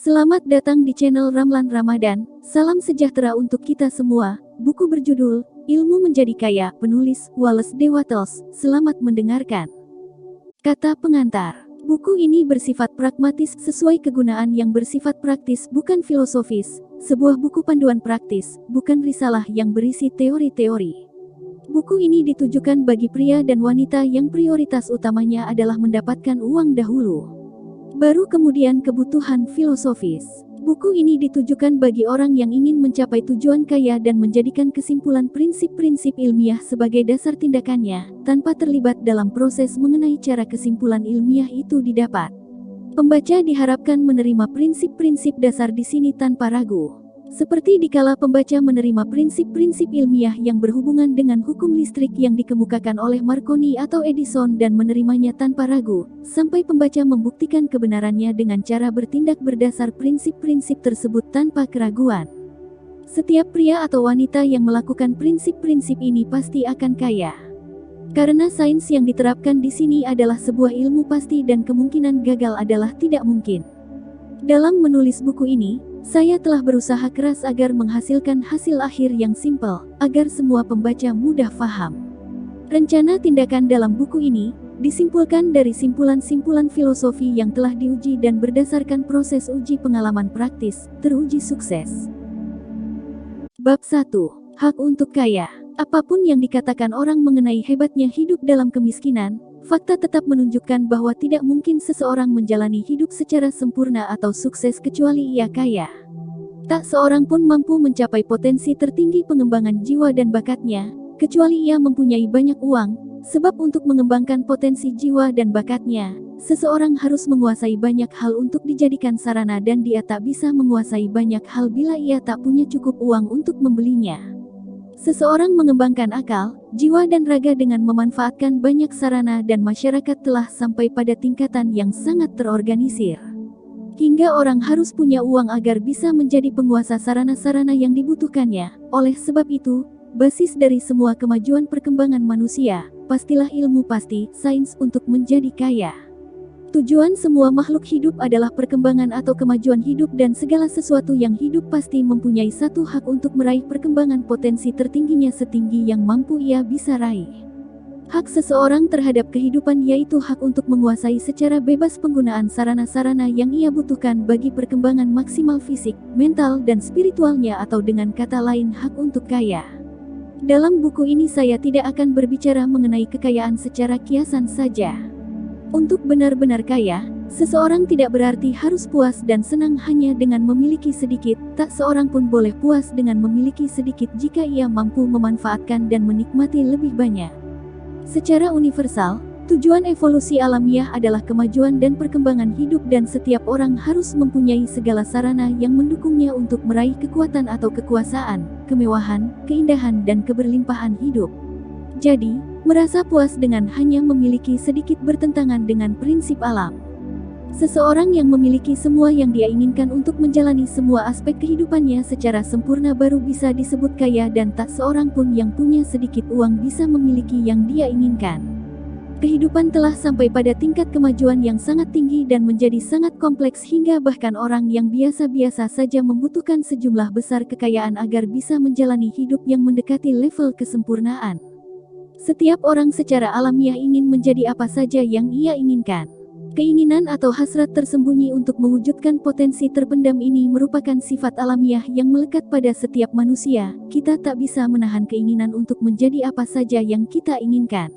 Selamat datang di channel Ramlan Ramadan. Salam sejahtera untuk kita semua. Buku berjudul Ilmu Menjadi Kaya, penulis Wallace D. Wattles. Selamat mendengarkan. Kata pengantar. Buku ini bersifat pragmatis sesuai kegunaan yang bersifat praktis, bukan filosofis. Sebuah buku panduan praktis, bukan risalah yang berisi teori-teori. Buku ini ditujukan bagi pria dan wanita yang prioritas utamanya adalah mendapatkan uang dahulu, baru kemudian kebutuhan filosofis. Buku ini ditujukan bagi orang yang ingin mencapai tujuan kaya dan menjadikan kesimpulan prinsip-prinsip ilmiah sebagai dasar tindakannya, tanpa terlibat dalam proses mengenai cara kesimpulan ilmiah itu didapat. Pembaca diharapkan menerima prinsip-prinsip dasar di sini tanpa ragu. Seperti dikala pembaca menerima prinsip-prinsip ilmiah yang berhubungan dengan hukum listrik yang dikemukakan oleh Marconi atau Edison dan menerimanya tanpa ragu, sampai pembaca membuktikan kebenarannya dengan cara bertindak berdasar prinsip-prinsip tersebut tanpa keraguan. Setiap pria atau wanita yang melakukan prinsip-prinsip ini pasti akan kaya. Karena sains yang diterapkan di sini adalah sebuah ilmu pasti dan kemungkinan gagal adalah tidak mungkin. Dalam menulis buku ini, saya telah berusaha keras agar menghasilkan hasil akhir yang simpel, agar semua pembaca mudah faham. Rencana tindakan dalam buku ini disimpulkan dari simpulan-simpulan filosofi yang telah diuji dan berdasarkan proses uji pengalaman praktis, teruji sukses. Bab 1. Hak untuk kaya. Apapun yang dikatakan orang mengenai hebatnya hidup dalam kemiskinan, fakta tetap menunjukkan bahwa tidak mungkin seseorang menjalani hidup secara sempurna atau sukses kecuali ia kaya. Tak seorang pun mampu mencapai potensi tertinggi pengembangan jiwa dan bakatnya, kecuali ia mempunyai banyak uang, sebab untuk mengembangkan potensi jiwa dan bakatnya, seseorang harus menguasai banyak hal untuk dijadikan sarana dan dia tak bisa menguasai banyak hal bila ia tak punya cukup uang untuk membelinya. Seseorang mengembangkan akal, jiwa dan raga dengan memanfaatkan banyak sarana dan masyarakat telah sampai pada tingkatan yang sangat terorganisir. Hingga orang harus punya uang agar bisa menjadi penguasa sarana-sarana yang dibutuhkannya. Oleh sebab itu, basis dari semua kemajuan perkembangan manusia, pastilah ilmu pasti, sains untuk menjadi kaya. Tujuan semua makhluk hidup adalah perkembangan atau kemajuan hidup dan segala sesuatu yang hidup pasti mempunyai satu hak untuk meraih perkembangan potensi tertingginya setinggi yang mampu ia bisa raih. Hak seseorang terhadap kehidupan yaitu hak untuk menguasai secara bebas penggunaan sarana-sarana yang ia butuhkan bagi perkembangan maksimal fisik, mental dan spiritualnya atau dengan kata lain hak untuk kaya. Dalam buku ini saya tidak akan berbicara mengenai kekayaan secara kiasan saja. Untuk benar-benar kaya, seseorang tidak berarti harus puas dan senang hanya dengan memiliki sedikit, tak seorang pun boleh puas dengan memiliki sedikit jika ia mampu memanfaatkan dan menikmati lebih banyak. Secara universal, tujuan evolusi alamiah adalah kemajuan dan perkembangan hidup dan setiap orang harus mempunyai segala sarana yang mendukungnya untuk meraih kekuatan atau kekuasaan, kemewahan, keindahan dan keberlimpahan hidup. Jadi, merasa puas dengan hanya memiliki sedikit bertentangan dengan prinsip alam. Seseorang yang memiliki semua yang dia inginkan untuk menjalani semua aspek kehidupannya secara sempurna baru bisa disebut kaya dan tak seorang pun yang punya sedikit uang bisa memiliki yang dia inginkan. Kehidupan telah sampai pada tingkat kemajuan yang sangat tinggi dan menjadi sangat kompleks hingga bahkan orang yang biasa-biasa saja membutuhkan sejumlah besar kekayaan agar bisa menjalani hidup yang mendekati level kesempurnaan. Setiap orang secara alamiah ingin menjadi apa saja yang ia inginkan. Keinginan atau hasrat tersembunyi untuk mewujudkan potensi terpendam ini merupakan sifat alamiah yang melekat pada setiap manusia. Kita tak bisa menahan keinginan untuk menjadi apa saja yang kita inginkan.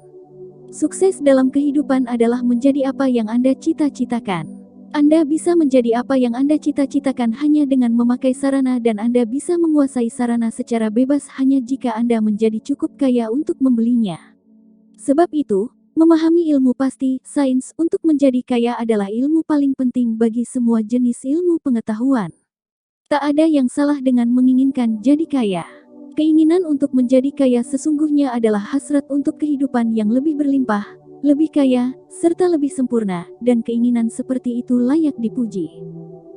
Sukses dalam kehidupan adalah menjadi apa yang Anda cita-citakan. Anda bisa menjadi apa yang Anda cita-citakan hanya dengan memakai sarana dan Anda bisa menguasai sarana secara bebas hanya jika Anda menjadi cukup kaya untuk membelinya. Sebab itu, memahami ilmu pasti, sains, untuk menjadi kaya adalah ilmu paling penting bagi semua jenis ilmu pengetahuan. Tak ada yang salah dengan menginginkan jadi kaya. Keinginan untuk menjadi kaya sesungguhnya adalah hasrat untuk kehidupan yang lebih berlimpah, lebih kaya, serta lebih sempurna, dan keinginan seperti itu layak dipuji.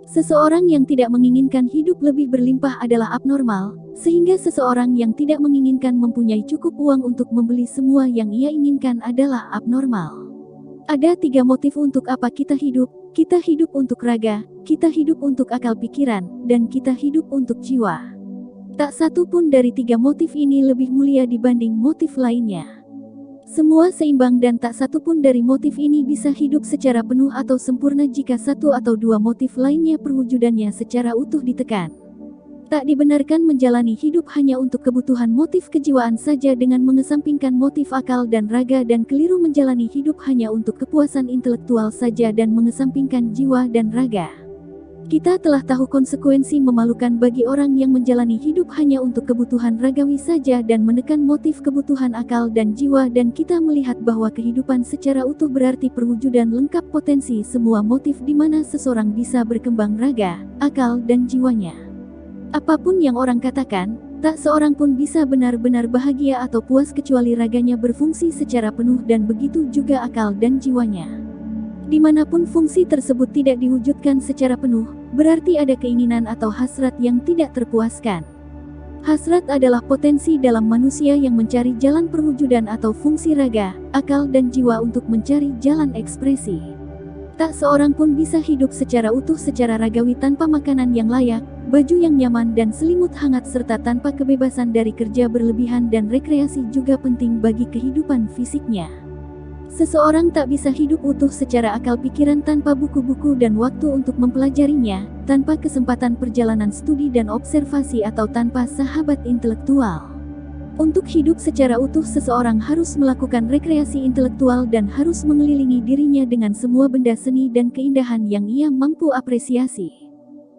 Seseorang yang tidak menginginkan hidup lebih berlimpah adalah abnormal, sehingga seseorang yang tidak menginginkan mempunyai cukup uang untuk membeli semua yang ia inginkan adalah abnormal. Ada 3 motif untuk apa kita hidup. Kita hidup untuk raga, kita hidup untuk akal pikiran, dan kita hidup untuk jiwa. Tak satu pun dari tiga motif ini lebih mulia dibanding motif lainnya. Semua seimbang dan tak satu pun dari motif ini bisa hidup secara penuh atau sempurna jika satu atau dua motif lainnya perwujudannya secara utuh ditekan. Tak dibenarkan menjalani hidup hanya untuk kebutuhan motif kejiwaan saja dengan mengesampingkan motif akal dan raga, dan keliru menjalani hidup hanya untuk kepuasan intelektual saja dan mengesampingkan jiwa dan raga. Kita telah tahu konsekuensi memalukan bagi orang yang menjalani hidup hanya untuk kebutuhan ragawi saja dan menekan motif kebutuhan akal dan jiwa, dan kita melihat bahwa kehidupan secara utuh berarti perwujudan lengkap potensi semua motif di mana seseorang bisa berkembang raga, akal dan jiwanya. Apapun yang orang katakan, tak seorang pun bisa benar-benar bahagia atau puas kecuali raganya berfungsi secara penuh, dan begitu juga akal dan jiwanya. Dimanapun fungsi tersebut tidak diwujudkan secara penuh, berarti ada keinginan atau hasrat yang tidak terpuaskan. Hasrat adalah potensi dalam manusia yang mencari jalan perwujudan atau fungsi raga, akal dan jiwa untuk mencari jalan ekspresi. Tak seorang pun bisa hidup secara utuh secara ragawi tanpa makanan yang layak, baju yang nyaman dan selimut hangat, serta tanpa kebebasan dari kerja berlebihan, dan rekreasi juga penting bagi kehidupan fisiknya. Seseorang tak bisa hidup utuh secara akal pikiran tanpa buku-buku dan waktu untuk mempelajarinya, tanpa kesempatan perjalanan studi dan observasi, atau tanpa sahabat intelektual. Untuk hidup secara utuh, seseorang harus melakukan rekreasi intelektual dan harus mengelilingi dirinya dengan semua benda seni dan keindahan yang ia mampu apresiasi.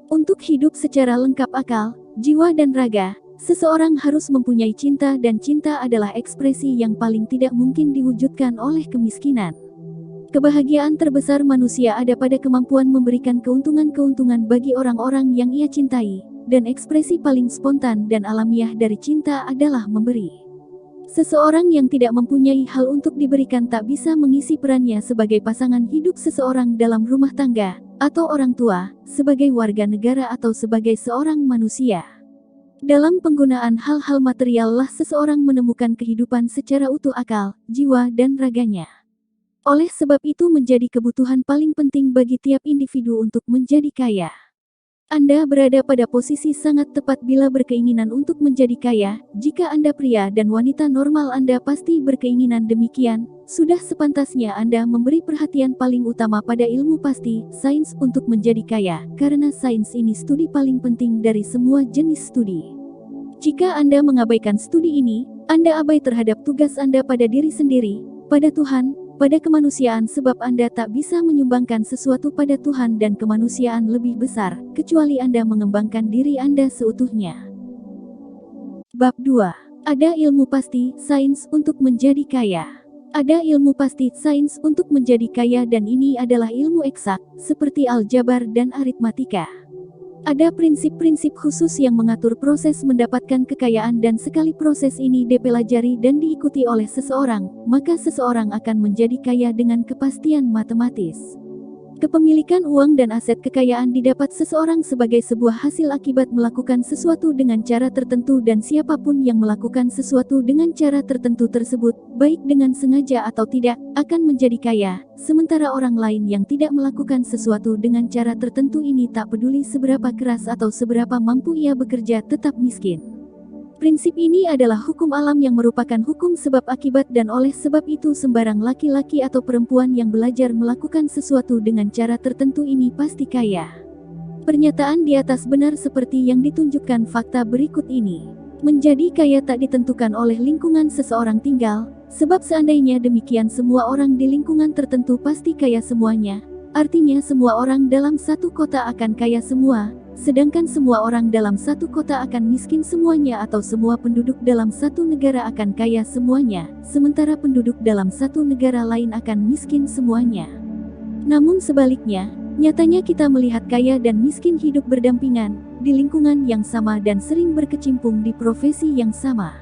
Untuk hidup secara lengkap akal, jiwa dan raga, seseorang harus mempunyai cinta, dan cinta adalah ekspresi yang paling tidak mungkin diwujudkan oleh kemiskinan. Kebahagiaan terbesar manusia ada pada kemampuan memberikan keuntungan-keuntungan bagi orang-orang yang ia cintai, dan ekspresi paling spontan dan alamiah dari cinta adalah memberi. Seseorang yang tidak mempunyai hal untuk diberikan tak bisa mengisi perannya sebagai pasangan hidup seseorang dalam rumah tangga, atau orang tua, sebagai warga negara, atau sebagai seorang manusia. Dalam penggunaan hal-hal material lah seseorang menemukan kehidupan secara utuh akal, jiwa dan raganya. Oleh sebab itu menjadi kebutuhan paling penting bagi tiap individu untuk menjadi kaya. Anda berada pada posisi sangat tepat bila berkeinginan untuk menjadi kaya. Jika Anda pria dan wanita normal, Anda pasti berkeinginan demikian. Sudah sepantasnya Anda memberi perhatian paling utama pada ilmu pasti, sains, untuk menjadi kaya, karena sains ini studi paling penting dari semua jenis studi. Jika Anda mengabaikan studi ini, Anda abai terhadap tugas Anda pada diri sendiri, pada Tuhan, pada kemanusiaan, sebab Anda tak bisa menyumbangkan sesuatu pada Tuhan dan kemanusiaan lebih besar, kecuali Anda mengembangkan diri Anda seutuhnya. Bab 2. Ada ilmu pasti, sains, untuk menjadi kaya. Ada ilmu pasti, sains, untuk menjadi kaya, dan ini adalah ilmu eksak, seperti aljabar dan aritmatika. Ada prinsip-prinsip khusus yang mengatur proses mendapatkan kekayaan, dan sekali proses ini dipelajari dan diikuti oleh seseorang, maka seseorang akan menjadi kaya dengan kepastian matematis. Kepemilikan uang dan aset kekayaan didapat seseorang sebagai sebuah hasil akibat melakukan sesuatu dengan cara tertentu, dan siapapun yang melakukan sesuatu dengan cara tertentu tersebut, baik dengan sengaja atau tidak, akan menjadi kaya, sementara orang lain yang tidak melakukan sesuatu dengan cara tertentu ini, tak peduli seberapa keras atau seberapa mampu ia bekerja, tetap miskin. Prinsip ini adalah hukum alam yang merupakan hukum sebab akibat, dan oleh sebab itu sembarang laki-laki atau perempuan yang belajar melakukan sesuatu dengan cara tertentu ini pasti kaya. Pernyataan di atas benar seperti yang ditunjukkan fakta berikut ini. Menjadi kaya tak ditentukan oleh lingkungan seseorang tinggal, sebab seandainya demikian semua orang di lingkungan tertentu pasti kaya semuanya. Artinya semua orang dalam satu kota akan kaya semua, sedangkan semua orang dalam satu kota akan miskin semuanya, atau semua penduduk dalam satu negara akan kaya semuanya, sementara penduduk dalam satu negara lain akan miskin semuanya. Namun sebaliknya, nyatanya kita melihat kaya dan miskin hidup berdampingan, di lingkungan yang sama dan sering berkecimpung di profesi yang sama.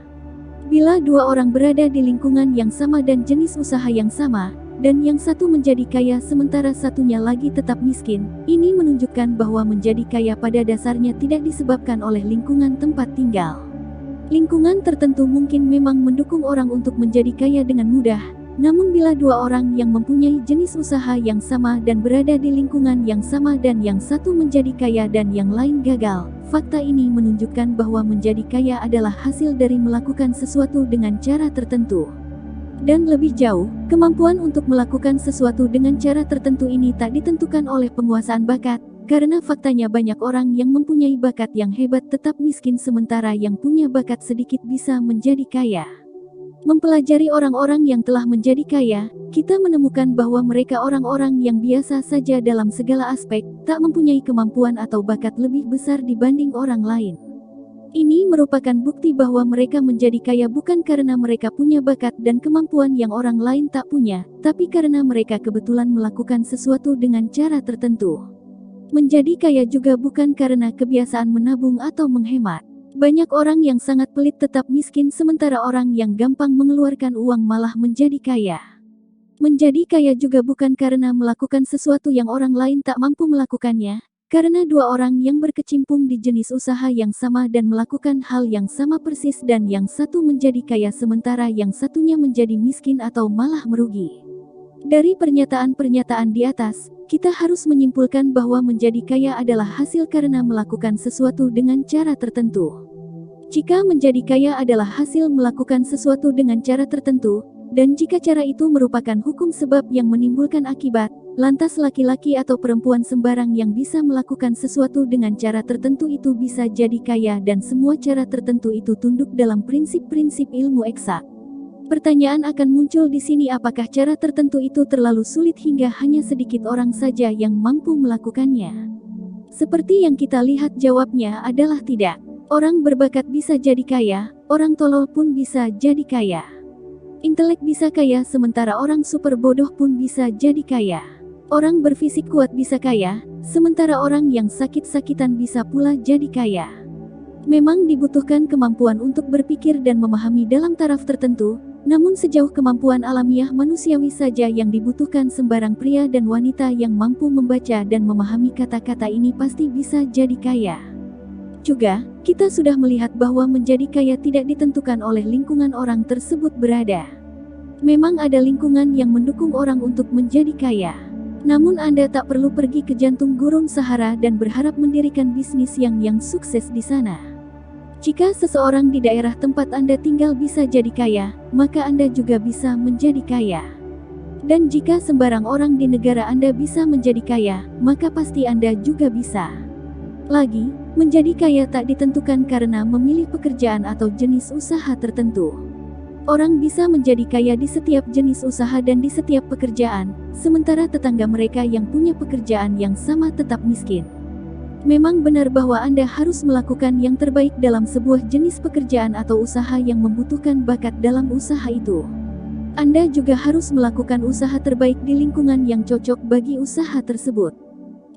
Bila dua orang berada di lingkungan yang sama dan jenis usaha yang sama, dan yang satu menjadi kaya sementara satunya lagi tetap miskin, ini menunjukkan bahwa menjadi kaya pada dasarnya tidak disebabkan oleh lingkungan tempat tinggal. Lingkungan tertentu mungkin memang mendukung orang untuk menjadi kaya dengan mudah, Namun bila dua orang yang mempunyai jenis usaha yang sama dan berada di lingkungan yang sama dan yang satu menjadi kaya dan yang lain gagal, fakta ini menunjukkan bahwa menjadi kaya adalah hasil dari melakukan sesuatu dengan cara tertentu. Dan lebih jauh, kemampuan untuk melakukan sesuatu dengan cara tertentu ini tak ditentukan oleh penguasaan bakat, karena faktanya banyak orang yang mempunyai bakat yang hebat tetap miskin sementara yang punya bakat sedikit bisa menjadi kaya. Mempelajari orang-orang yang telah menjadi kaya, kita menemukan bahwa mereka orang-orang yang biasa saja dalam segala aspek, tak mempunyai kemampuan atau bakat lebih besar dibanding orang lain. Ini merupakan bukti bahwa mereka menjadi kaya bukan karena mereka punya bakat dan kemampuan yang orang lain tak punya, tapi karena mereka kebetulan melakukan sesuatu dengan cara tertentu. Menjadi kaya juga bukan karena kebiasaan menabung atau menghemat. Banyak orang yang sangat pelit tetap miskin sementara orang yang gampang mengeluarkan uang malah menjadi kaya. Menjadi kaya juga bukan karena melakukan sesuatu yang orang lain tak mampu melakukannya. Karena dua orang yang berkecimpung di jenis usaha yang sama dan melakukan hal yang sama persis dan yang satu menjadi kaya sementara yang satunya menjadi miskin atau malah merugi. Dari pernyataan-pernyataan di atas, kita harus menyimpulkan bahwa menjadi kaya adalah hasil karena melakukan sesuatu dengan cara tertentu. Jika menjadi kaya adalah hasil melakukan sesuatu dengan cara tertentu, dan jika cara itu merupakan hukum sebab yang menimbulkan akibat, lantas laki-laki atau perempuan sembarang yang bisa melakukan sesuatu dengan cara tertentu itu bisa jadi kaya dan semua cara tertentu itu tunduk dalam prinsip-prinsip ilmu eksak. Pertanyaan akan muncul di sini, apakah cara tertentu itu terlalu sulit hingga hanya sedikit orang saja yang mampu melakukannya? Seperti yang kita lihat, jawabnya adalah tidak. Orang berbakat bisa jadi kaya, orang tolol pun bisa jadi kaya. Intelek bisa kaya sementara orang super bodoh pun bisa jadi kaya. Orang berfisik kuat bisa kaya, sementara orang yang sakit-sakitan bisa pula jadi kaya. Memang dibutuhkan kemampuan untuk berpikir dan memahami dalam taraf tertentu, namun sejauh kemampuan alamiah manusiawi saja yang dibutuhkan, sembarang pria dan wanita yang mampu membaca dan memahami kata-kata ini pasti bisa jadi kaya. Juga, kita sudah melihat bahwa menjadi kaya tidak ditentukan oleh lingkungan orang tersebut berada. Memang ada lingkungan yang mendukung orang untuk menjadi kaya. Namun Anda tak perlu pergi ke jantung gurun Sahara dan berharap mendirikan bisnis yang sukses di sana. Jika seseorang di daerah tempat Anda tinggal bisa jadi kaya, maka Anda juga bisa menjadi kaya. Dan jika sembarang orang di negara Anda bisa menjadi kaya, maka pasti Anda juga bisa. Lagi, menjadi kaya tak ditentukan karena memilih pekerjaan atau jenis usaha tertentu. Orang bisa menjadi kaya di setiap jenis usaha dan di setiap pekerjaan, sementara tetangga mereka yang punya pekerjaan yang sama tetap miskin. Memang benar bahwa Anda harus melakukan yang terbaik dalam sebuah jenis pekerjaan atau usaha yang membutuhkan bakat dalam usaha itu. Anda juga harus melakukan usaha terbaik di lingkungan yang cocok bagi usaha tersebut.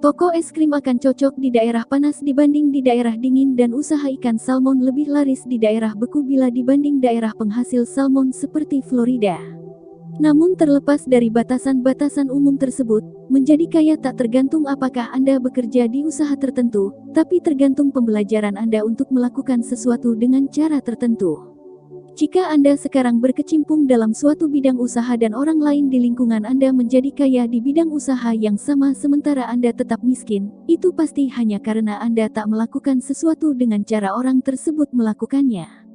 Toko es krim akan cocok di daerah panas dibanding di daerah dingin, dan usaha ikan salmon lebih laris di daerah beku bila dibanding daerah penghasil salmon seperti Florida. Namun terlepas dari batasan-batasan umum tersebut, menjadi kaya tak tergantung apakah Anda bekerja di usaha tertentu, tapi tergantung pembelajaran Anda untuk melakukan sesuatu dengan cara tertentu. Jika Anda sekarang berkecimpung dalam suatu bidang usaha dan orang lain di lingkungan Anda menjadi kaya di bidang usaha yang sama sementara Anda tetap miskin, itu pasti hanya karena Anda tak melakukan sesuatu dengan cara orang tersebut melakukannya.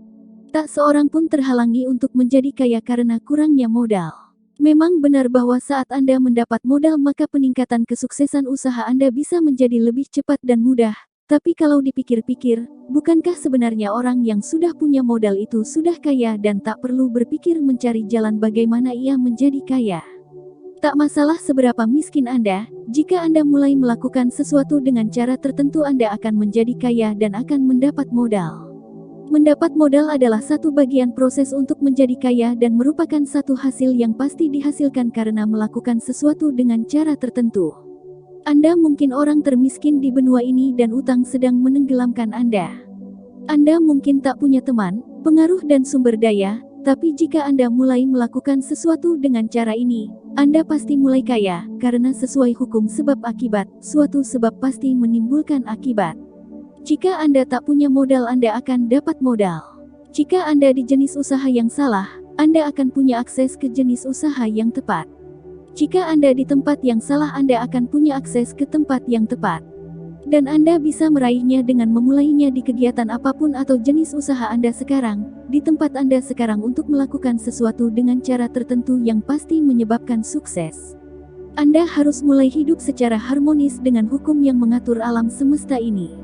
Tak seorang pun terhalangi untuk menjadi kaya karena kurangnya modal. Memang benar bahwa saat Anda mendapat modal maka peningkatan kesuksesan usaha Anda bisa menjadi lebih cepat dan mudah. Tapi kalau dipikir-pikir, bukankah sebenarnya orang yang sudah punya modal itu sudah kaya dan tak perlu berpikir mencari jalan bagaimana ia menjadi kaya? Tak masalah seberapa miskin Anda, jika Anda mulai melakukan sesuatu dengan cara tertentu Anda akan menjadi kaya dan akan mendapat modal. Mendapat modal adalah satu bagian proses untuk menjadi kaya dan merupakan satu hasil yang pasti dihasilkan karena melakukan sesuatu dengan cara tertentu. Anda mungkin orang termiskin di benua ini dan utang sedang menenggelamkan Anda. Anda mungkin tak punya teman, pengaruh dan sumber daya, tapi jika Anda mulai melakukan sesuatu dengan cara ini, Anda pasti mulai kaya, karena sesuai hukum sebab akibat, suatu sebab pasti menimbulkan akibat. Jika Anda tak punya modal Anda akan dapat modal. Jika Anda di jenis usaha yang salah, Anda akan punya akses ke jenis usaha yang tepat. Jika Anda di tempat yang salah, Anda akan punya akses ke tempat yang tepat. Dan Anda bisa meraihnya dengan memulainya di kegiatan apapun atau jenis usaha Anda sekarang, di tempat Anda sekarang untuk melakukan sesuatu dengan cara tertentu yang pasti menyebabkan sukses. Anda harus mulai hidup secara harmonis dengan hukum yang mengatur alam semesta ini.